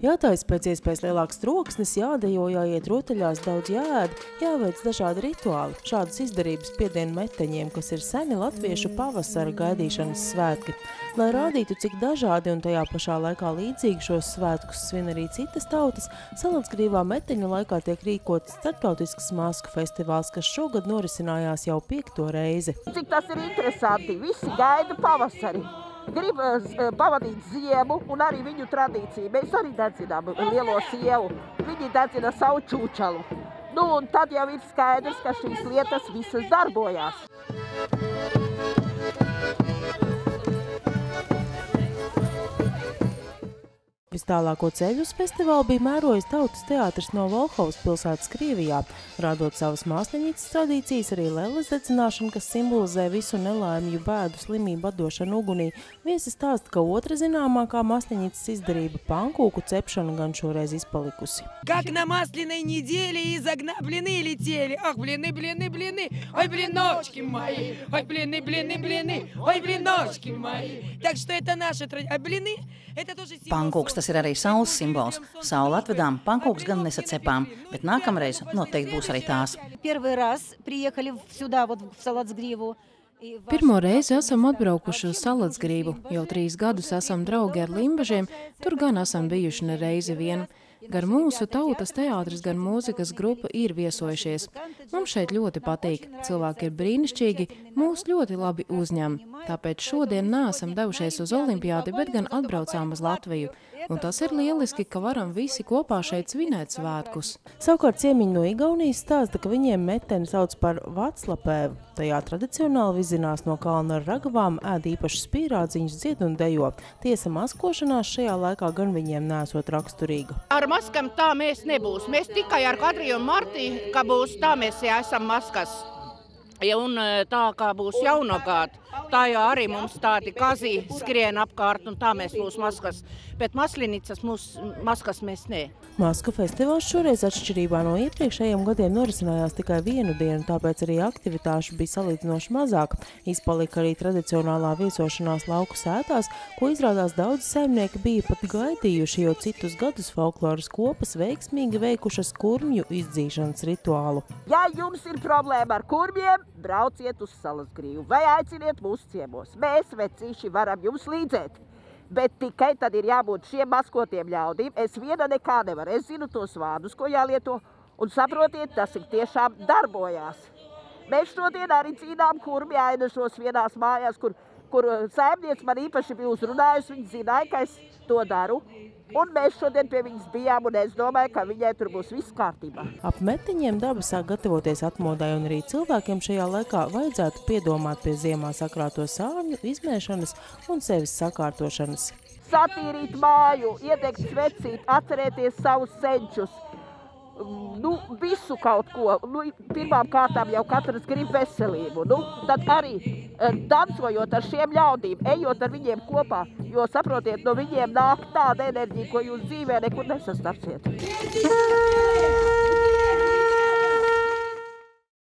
Jātaisa pēc iespējas lielāks troksnis, jādejo, jāiet rotaļās, daudz jāēd, jāveic dažādi rituāli. Šādas izdarības piedienu meteņiem, kas ir seni latviešu pavasara gaidīšanas svētki. Lai rādītu, cik dažādi un tajā pašā laikā līdzīgi šos svētkus svin arī citas tautas, Saladsgrīvā meteņu laikā tiek rīkots starptautisks masku festivāls, kas šogad norisinājās jau 5. reizi. Cik tas ir interesanti, visi gaida pavasari. Grib pavadīt ziemu un arī viņu tradīciju. Mēs arī dedzinām lielo sievu. Viņi dedzina savu čūčalu. Un tad jau ir skaidrs, ka šīs lietas visas darbojās. Vistālāko ceļu uz festivālu bija mērojis Tautas teātris no Volhovas pilsētas Krievijā. Rādot savas māsliņītes tradīcijas, arī lelles dedzināšana, kas simbolizē visu nelaimju, bēdu, slimību atdošanu ugunī. Viesi stāsta, ka otra zināmākā māsliņītes izdarība pankūku cepšana gan šoreiz izpalikusi. Как на масляной неделе из огня блины летели. Ах, блины, блины, блины. Ой, блиночки мои. Ой, блины, блины, блины. Ой, блиночки мои. Так что это наши традиции. А блины это тоже Pankūks tas ir arī saules simbols. Sauli atvedām, pankūks gan nesacepām, bet nākamreiz noteikti būs arī tās. Pirmo reizi esam atbraukuši uz Saladsgrīvu. Jau 3 gadus esam draugi ar limbažiem, tur gan esam bijuši ne reizi vien. Gan mūsu Tautas teātris, gan mūzikas grupa ir viesojušies. Mums šeit ļoti patīk. Cilvēki ir brīnišķīgi, mūs ļoti labi uzņem. Tāpēc šodien neesam devušies uz olimpiādi, bet gan atbraucām uz Latviju. Un tas ir lieliski, ka varam visi kopā šeit svinēt svētkus. Savukārt ciemiņi no Igaunijas stāsta, ka viņiem meteni sauc par Vaclapēvu. Tajā tradicionāli vizinās no kalna ar ragavām, ēd īpašas pīrādziņus, dzied un dejo. Tiesa maskošanās šajā laikā gan viņiem nesot raksturīga. Ar maskam tā mēs nebūs. Mēs tikai ar Kadriju un Marti, ka būs tā mēs esam maskas. Un tā kā būs jaunogāda, tā jau arī mums tādi kazī skrien apkārt un tā mēs būs maskas. Bet maslinicas maskas mēs ne. Masku festivāls šoreiz atšķirībā no iepriekšējiem gadiem norisinājās tikai 1 dienu, tāpēc arī aktivitāšu bija salīdzinoši mazāk. Izpalika arī tradicionālā viesošanās lauku sētās, ko izrādās daudzi saimnieki bija pat gaidījuši, jo citus gadus folkloras kopas veiksmīgi veikušas kurmju izdzīšanas rituālu. Ja jums ir problēma ar kurmiem, brauciet uz Saladsgrīvu vai aiciniet mūsu ciemos. Mēs, vecīši, varam jums līdzēt. Bet tikai tad ir jābūt šiem maskotiem ļaudīm. Es viena nekā nevaru. Es zinu tos vārdus, ko jālieto. Un saprotiet, tas ir tiešām darbojās. Mēs šodien arī cīnām kurmi ainašos vienās mājās, kur saimnieks man īpaši bija uzrunājusi. Viņi zināja, ka es to daru. Un mēs šodien pie viņas bijām, un es domāju, ka viņai tur būs viss kārtībā. Ap metiņiem daba sāk gatavoties atmodai, un arī cilvēkiem šajā laikā vajadzētu piedomāt pie ziemā sakrāto sārņu, izmēšanas un sevis sakārtošanas. Satīrīt māju, iedegt svecīt, atcerēties savus senčus. Visu kaut ko. Pirmām kārtām jau katrs grib veselību. Tad arī dancojot ar šiem ļaudīm, ejot ar viņiem kopā, jo saprotiet, no viņiem nāk tāda enerģija, ko jūs dzīvē nekur nesastapsiet.